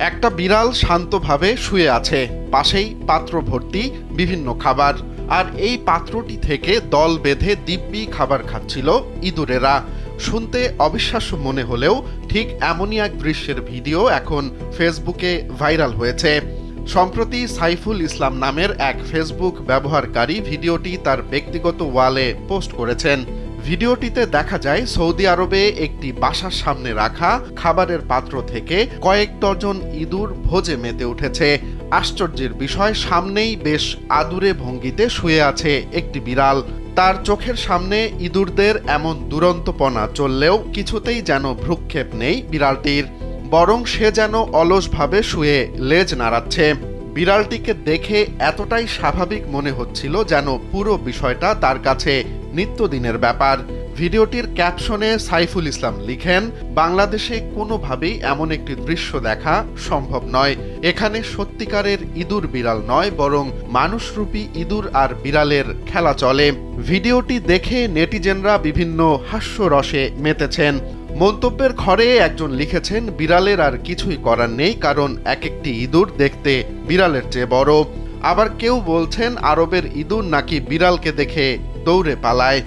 একটা বিড়াল শান্তভাবে শুয়ে আছে, পাশেই পাত্র ভর্তি বিভিন্ন খাবার। আর এই পাত্রটি থেকে দল বেঁধে দিব্যি খাবার খাচ্ছিল ইঁদুরেরা। শুনতে অবিশ্বাস্য মনে হলেও ঠিক এমনই এক দৃশ্যের ভিডিও এখন ফেসবুকে ভাইরাল হয়েছে। সম্প্রতি সাইফুল ইসলাম নামের এক ফেসবুক ব্যবহারকারী ভিডিওটি তার ব্যক্তিগত ওয়ালে পোস্ট করেছেন। ভিডিওটিতে দেখা যায় সৌদি আরবে একটি বাসার সামনে রাখা খাবারের পাত্র থেকে কয়েক ডজন ইঁদুর ভোজে মেতে উঠেছে। আশ্চর্যের বিষয়, সামনেই বেশ আদুরে ভঙ্গিতে শুয়ে আছে একটি বিড়াল। তার চোখের সামনে ইঁদুরদের এমন দুরন্তপনা চললেও কিছুতেই যেন ভ্রুক্ষেপ নেই বিড়ালটির, বরং সে যেন অলসভাবে শুয়ে লেজ নাড়াচ্ছে। বিড়ালটিকে দেখে এতটাই স্বাভাবিক মনে হচ্ছিল যেন পুরো বিষয়টা তার কাছে নিত্যদিনের ব্যাপার। ভিডিওটির ক্যাপশনে সাইফুল ইসলাম লিখেন, বাংলাদেশে কোনোভাবেই এমন একটি দৃশ্য দেখা সম্ভব নয়। এখানে সত্যিকারের ইঁদুর বিড়াল নয়, বরং মানুষরূপী ইঁদুর আর বিড়ালের খেলা চলে। ভিডিওটি দেখে নেটিজেনরা বিভিন্ন হাস্যরসে মেতেছেন। মন্তব্যের ঘরে একজন লিখেছেন, বিড়ালের আর কিছুই করার নেই, কারণ এক একটি ইঁদুর দেখতে বিড়ালের চেয়ে বড়। আবার কেউ বলছেন, আরবের ইঁদুর নাকি বিড়ালকে দেখে দৌড়ে পালায়।